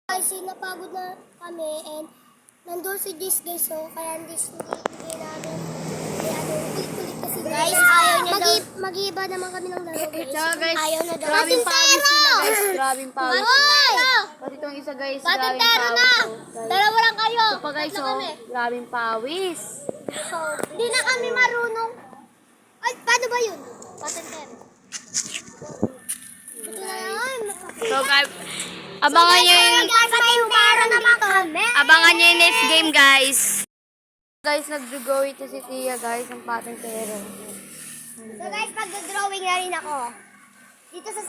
Guys, napagod na kami and nandun si Jis guys, so kaya hindi namin kulit-kulit kasi guys, ayaw niya daw. Mag-iiba naman kami ng laro guys. Guys, Ayaw na daw. grabing pawis sila guys, grabing pawis sila. Pati itong isa guys, grabing pawis. Dalawa lang kayo. Ito pa guys, grabing pawis. Hindi na kami marunong. Ay, paano ba yun? Patentero. So guys, abangan nyo yung next game guys. Guys, nag-draw ito si Tia guys, ang patentero. So guys, pag-drawing na rin ako. Dito sa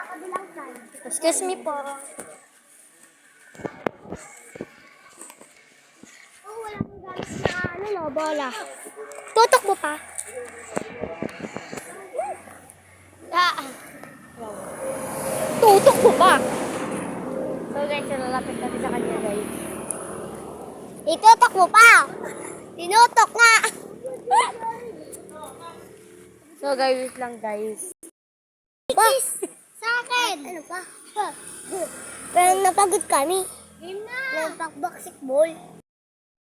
kabilang side. Excuse me po. Oh, wala akong guys na bola. Tutok mo pa. Tutok mo pa. So guys, lalapit natin sa kanya guys. Itutok mo pa. Tinutok nga. So guys, wait lang guys. Sa akin. Ano pa? Pero napagod kami. Game na. Nagpag-basketball.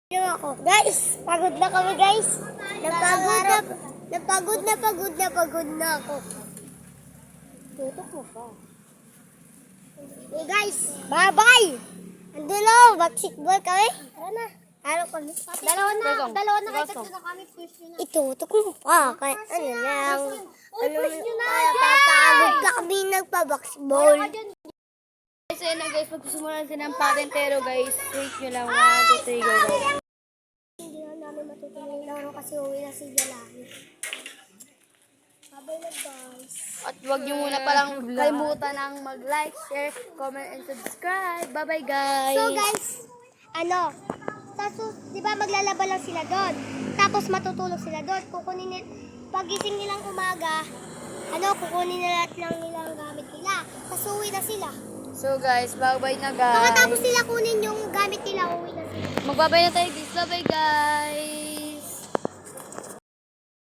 Yung ako. Guys, pagod na kami guys. Napagod na ako. Tutok mo pa. Hey guys, bye-bye. Andun o, basketball kami. Tara na. Halo kami. Dalawa na kayo kami. Itutok mo pa. Kahit ano lang. Papagod ka kami nagpa-basketball. Guys, ayun na guys, pagsusumunod natin ng patentero guys. Wait nyo lang, 1, 2, 3, go guys. Hindi na namin matutuloy yung laro kasi uwi na si Jalani. Bye na guys. At huwag nyo muna palang kalimutan ng mag-like, share, comment, and subscribe. Bye-bye guys! So guys, di ba maglalaba lang sila doon? Tapos matutulog sila doon. Pagising nilang umaga, kukunin na lahat ng nilang gamit nila. Tapos uwi na sila. So guys, bye-bye na guys. Pagkatapos nila kunin yung gamit nila, uwi na sila. Magbabay na tayo guys. Bye-bye guys!